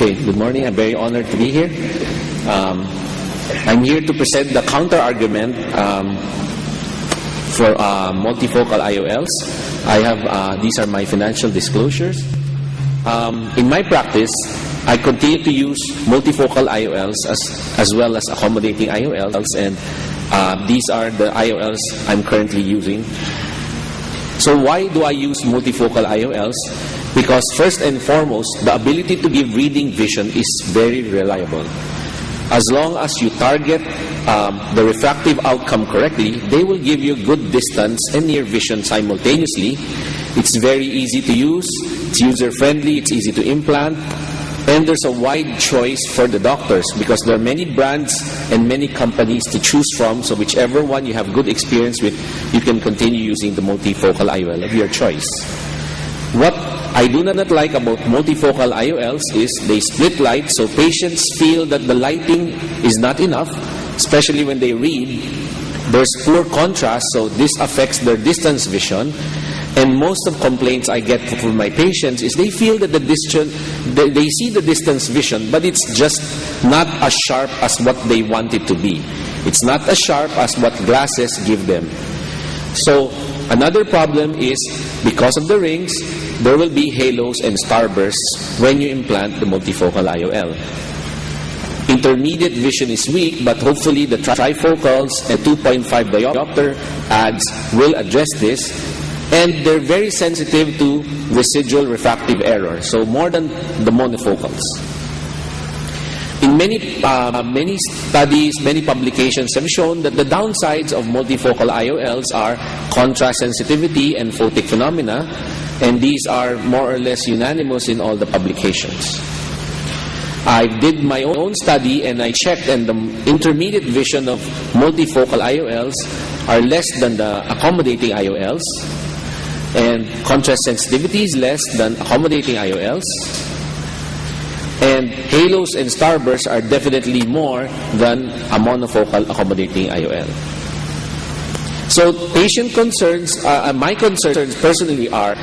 Okay, good morning. I'm very honored to be here. I'm here to present the counter-argument for multifocal IOLs. These are my financial disclosures. In my practice, I continue to use multifocal IOLs as well as accommodating IOLs, and these are the IOLs I'm currently using. So why do I use multifocal IOLs? Because first and foremost, the ability to give reading vision is very reliable. As long as you target the refractive outcome correctly, they will give you good distance and near vision simultaneously. It's very easy to use, it's user-friendly, it's easy to implant, and there's a wide choice for the doctors because there are many brands and many companies to choose from, so whichever one you have good experience with, you can continue using the multifocal IOL of your choice. What I do not like about multifocal IOLs is they split light, so patients feel that the lighting is not enough, especially when they read. There's poor contrast, so this affects their distance vision. And most of complaints I get from my patients is they feel that they see the distance vision, but it's just not as sharp as what they want it to be. It's not as sharp as what glasses give them. So another problem is because of the rings, there will be halos and starbursts when you implant the multifocal IOL. Intermediate vision is weak, but hopefully the trifocals and 2.5 diopter ads will address this. And they're very sensitive to residual refractive error, so more than the monofocals. In many studies, many publications have shown that the downsides of multifocal IOLs are contrast sensitivity and photic phenomena, and these are more or less unanimous in all the publications. I did my own study and I checked, and the intermediate vision of multifocal IOLs are less than the accommodating IOLs, and contrast sensitivity is less than accommodating IOLs, and halos and starbursts are definitely more than a monofocal accommodating IOL. So patient concerns, my concerns personally are,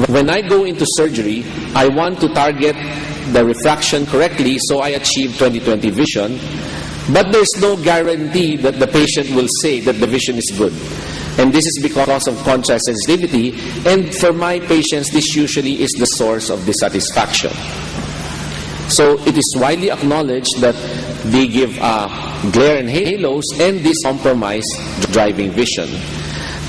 when I go into surgery, I want to target the refraction correctly so I achieve 20/20 vision, but there's no guarantee that the patient will say that the vision is good. And this is because of contrast sensitivity, and for my patients, this usually is the source of dissatisfaction. So it is widely acknowledged that they give glare and halos, and this compromise driving vision.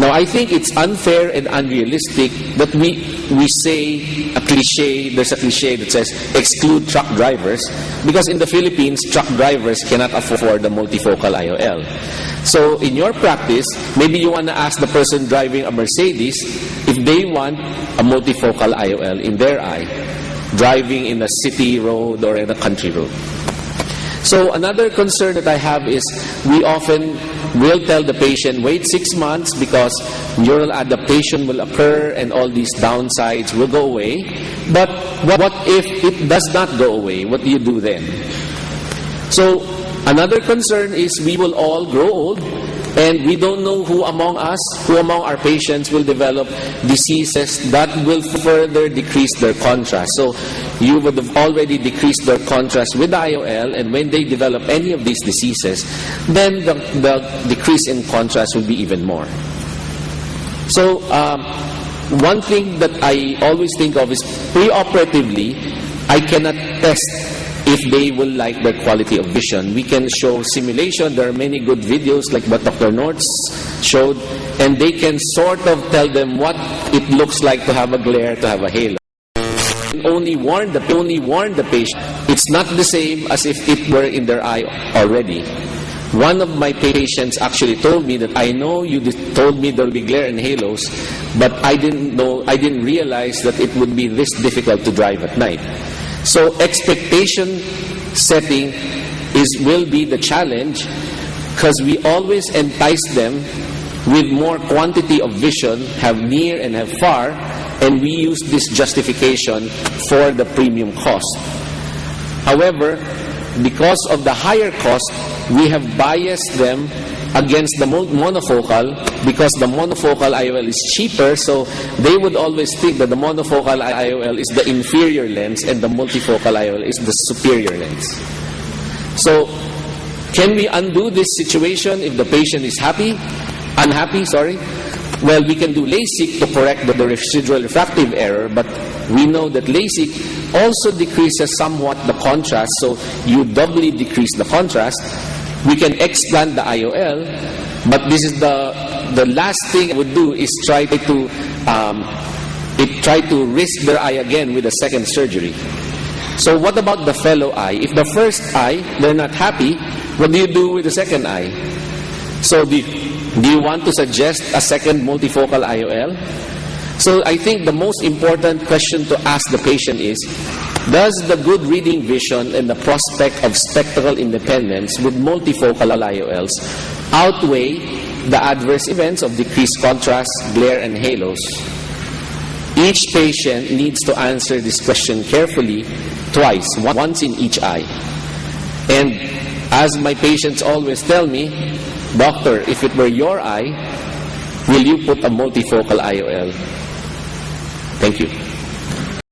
Now, I think it's unfair and unrealistic that we say a cliche, there's a cliche that says exclude truck drivers, because in the Philippines, truck drivers cannot afford the multifocal IOL. So in your practice, maybe you want to ask the person driving a Mercedes if they want a multifocal IOL in their eye, driving in a city road or in a country road. So another concern that I have is we often will tell the patient, wait 6 months because neural adaptation will occur and all these downsides will go away. But what if it does not go away? What do you do then? So another concern is we will all grow old, and we don't know who among our patients will develop diseases that will further decrease their contrast. So you would have already decreased their contrast with the IOL, and when they develop any of these diseases, then the decrease in contrast will be even more. So one thing that I always think of is preoperatively, I cannot test if they will like their quality of vision. We can show simulation. There are many good videos like what Dr. Nortz showed, and they can sort of tell them what it looks like to have a glare, to have a halo. Only warn the patient. It's not the same as if it were in their eye already. One of my patients actually told me that I know you told me there will be glare and halos, but I didn't realize that it would be this difficult to drive at night. So expectation setting will be the challenge, because we always entice them with more quantity of vision, have near and have far, and we use this justification for the premium cost. However, because of the higher cost, we have biased them against the monofocal because the monofocal IOL is cheaper, so they would always think that the monofocal IOL is the inferior lens and the multifocal IOL is the superior lens. So, can we undo this situation if the patient is unhappy? Well, we can do LASIK to correct the residual refractive error, but we know that LASIK also decreases somewhat the contrast, so you doubly decrease the contrast. We can explant the IOL, but this is the last thing I would do is try to risk their eye again with a second surgery. So what about the fellow eye? If the first eye, they're not happy, what do you do with the second eye? So do you want to suggest a second multifocal IOL? So I think the most important question to ask the patient is, does the good reading vision and the prospect of spectacle independence with multifocal IOLs outweigh the adverse events of decreased contrast, glare, and halos? Each patient needs to answer this question carefully twice, once in each eye. And as my patients always tell me, "Doctor, if it were your eye, will you put a multifocal IOL?" Thank you.